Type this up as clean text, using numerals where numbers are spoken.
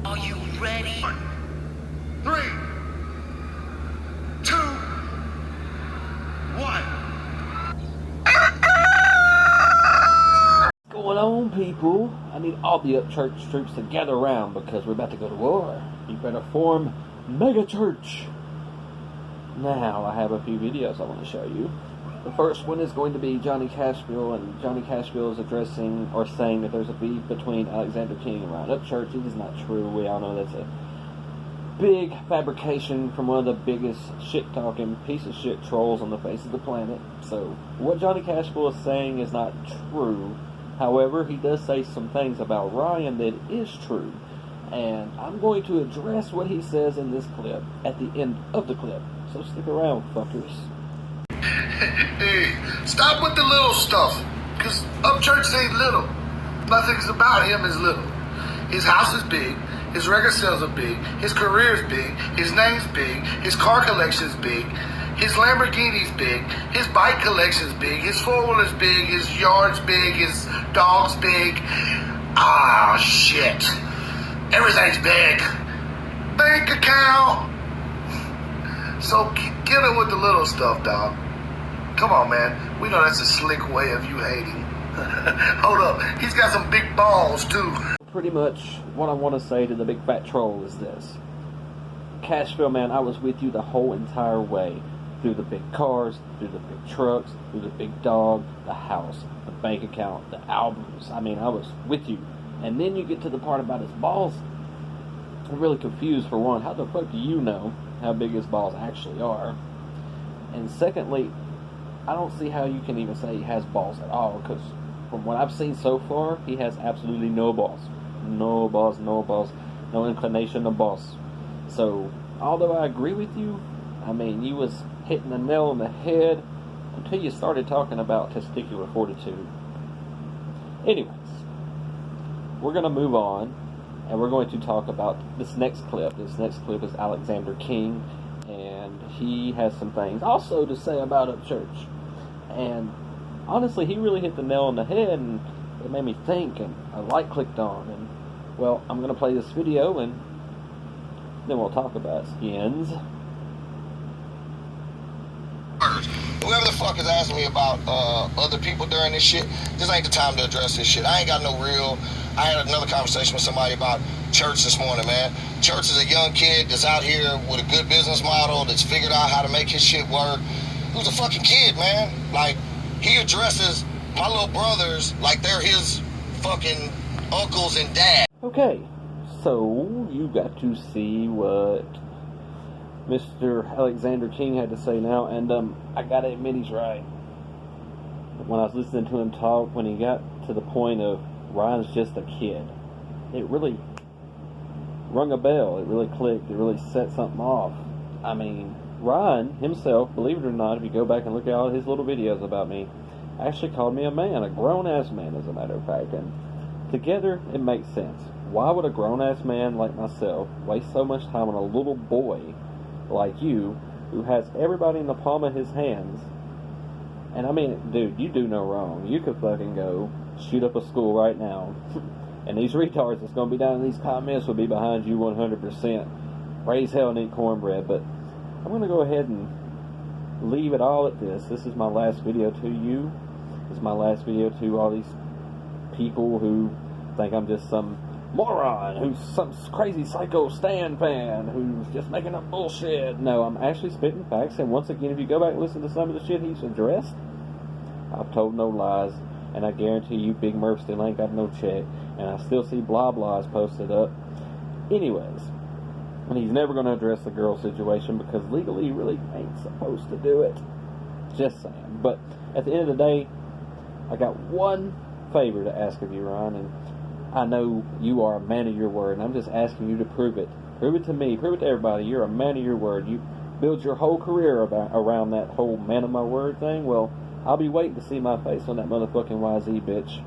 Are you ready? 3, 2, 1. Going on, people? I need all the Upchurch troops to gather around because we're about to go to war. You better form Mega Church. Now, I have a few videos I want to show you. The first one is going to be Johnny Cashville, and Johnny Cashville is addressing or saying that there's a beef between Alexander King and Ryan Upchurch. It is not true. We all know that's a big fabrication from one of the biggest shit-talking piece of shit trolls on the face of the planet. So, what Johnny Cashville is saying is not true. However, he does say some things about Ryan that is true. And I'm going to address what he says in this clip at the end of the clip. So stick around, fuckers. Hey, stop with the little stuff, because Upchurch ain't little. Nothing's about him is little. His house is big, his record sales are big, his career is big, his name's big, his car collection's big, his Lamborghini's big, his bike collection's big, his four-wheeler's big, his yard's big, his dog's big. Ah, shit. Everything's big. Bank account. So get it with the little stuff, dog. Come on, man. We know that's a slick way of you hating. Hold up. He's got some big balls, too. Pretty much what I want to say to the big fat troll is this. Cashville, man, I was with you the whole entire way. Through the big cars, through the big trucks, through the big dog, the house, the bank account, the albums. I mean, I was with you. And then you get to the part about his balls. I'm really confused, for one. How the fuck do you know how big his balls actually are? And secondly, I don't see how you can even say he has balls at all, because from what I've seen so far, he has absolutely no balls. No balls, no balls, no inclination of balls. So, although I agree with you, I mean, you was hitting the nail on the head until you started talking about testicular fortitude. Anyways, we're going to move on, and we're going to talk about this next clip. This next clip is Alexander King, and he has some things also to say about Upchurch. And honestly, he really hit the nail on the head, and it made me think, and a light clicked on. And, well, I'm going to play this video, and then we'll talk about skins. Whoever the fuck is asking me about other people during this shit, this ain't the time to address this shit. I ain't got no real. I had another conversation with somebody about Church this morning, man. Church is a young kid that's out here with a good business model, that's figured out how to make his shit work. Who's a fucking kid, man? Like, he addresses my little brothers like they're his fucking uncles and dads. Okay, so you got to see what Mr. Alexander King had to say now, and I gotta admit he's right. When I was listening to him talk, when he got to the point of Ryan's just a kid, it really rung a bell. It really clicked. It really set something off. I mean, Ryan himself, believe it or not, if you go back and look at all his little videos about me, actually called me a man, a grown-ass man, as a matter of fact. And together, it makes sense. Why would a grown-ass man like myself waste so much time on a little boy like you, who has everybody in the palm of his hands? And I mean, dude, you do no wrong. You could fucking go shoot up a school right now, and these retards that's going to be down in these comments will be behind you 100%. Raise hell and eat cornbread. But I'm going to go ahead and leave it all at this. This is my last video to you. This is my last video to all these people who think I'm just some moron, who's some crazy psycho Stan fan, who's just making up bullshit. No, I'm actually spitting facts, and once again, if you go back and listen to some of the shit he's addressed, I've told no lies, and I guarantee you Big Murph still ain't got no check, and I still see blah blahs posted up. Anyways, and he's never going to address the girl situation because legally he really ain't supposed to do it. Just saying. But at the end of the day, I got one favor to ask of you, Ryan, and I know you are a man of your word, and I'm just asking you to prove it. Prove it to me. Prove it to everybody. You're a man of your word. You build your whole career around that whole man of my word thing. Well, I'll be waiting to see my face on that motherfucking YZ bitch.